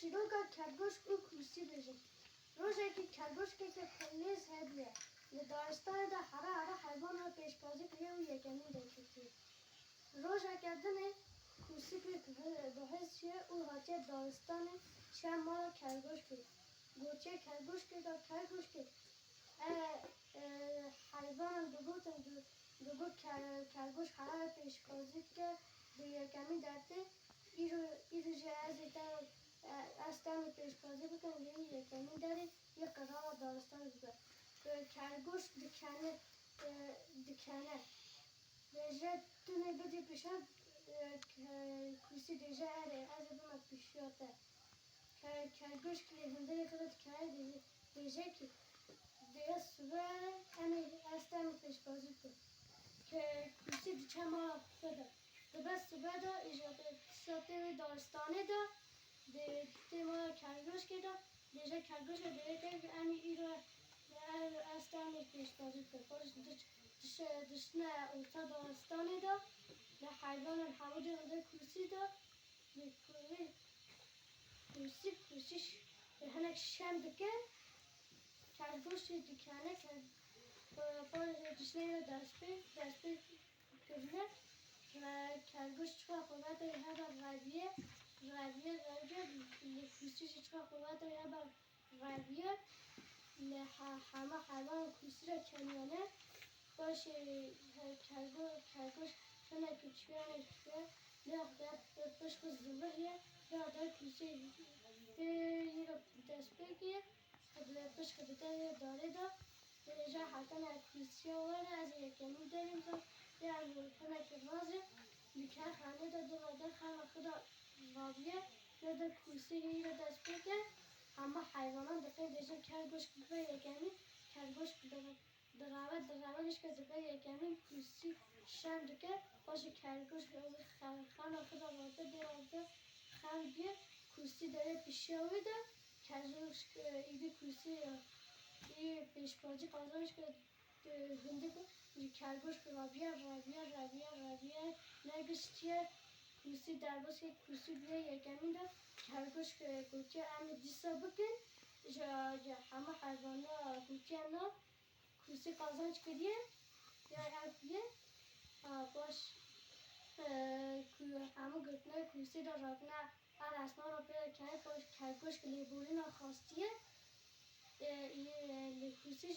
چیروکا خرگوش او کوسی بجن روزه که خرگوش که پلیس هدیه دارستان ده هر حیوان ها پیشبازی کنه و یکمی دکتی روزه کردن کوسی که بحث چیه او حاجه دارستان چه مال خرگوش که گوچه خرگوش که دا خرگوش که حیوان دوگو خرگوش هر پیشبازی که به یکمی دکتی ایرو جه از استان پیشبازی بکن یکمی داری یک قرار دارستان بکن خرگوش دکنه دیجه تونه بدی پیشن کوسی دیجه اره از بما پیشیاته خرگوش که هنده خودت کنه دیجه که دیگه صبح همه استان پیشبازی کن که کوسی دیچه ما بده بس صبح دا ایجاده دارستانه دا دیگه ما خرگوش که دا دیجه خرگوش دیگه که امی ایرو استان پیشبازی کن دشنه اوتا دارستانه دا به حیوان حمود خدا کوسی دا کوسیش هنک شم دکن خرگوش دکنه که دشنه رو دست پی کرنه و خرگوش چقدر قوت داره هر رویه کوسیش چقدر قوت داره هر رویه همه حیوان کوسی را کنیانه باشه خرگوش کنه که چیانه در پشت زنبه در کوسی یه رو دست بگیه در پشت داره دا درجه حتما کوسی آوره از یکمی داریم تا در کنه که رازه بیکن خانه در خانه خدا رابیه در کوسی یه رو دست بگیه همه حیوانان دفعه دیجه خرگوش به یکمی خرگوش دراوش که دفعه یکمی کوسی شم دکه باشه خرگوش خانه خدا وارده دیوارده خم بیه کوسی داره پیشی آویده خرگوش ایدی کوسی ای پیشبازی قضایش که هنده کن خرگوش که رابیه نگش چیه کوسی در باز که کوسی بیه یکمی ده خرگوش که گوچه همه دیسا بکن همه حیوانا گوچه همه کوسی قضایش کریه یا بیه باش همه گوتنه کوسی دا رابنه هر اسنا را پیدا کنه باش خرگوش که لیبوری نخواستیه کوسی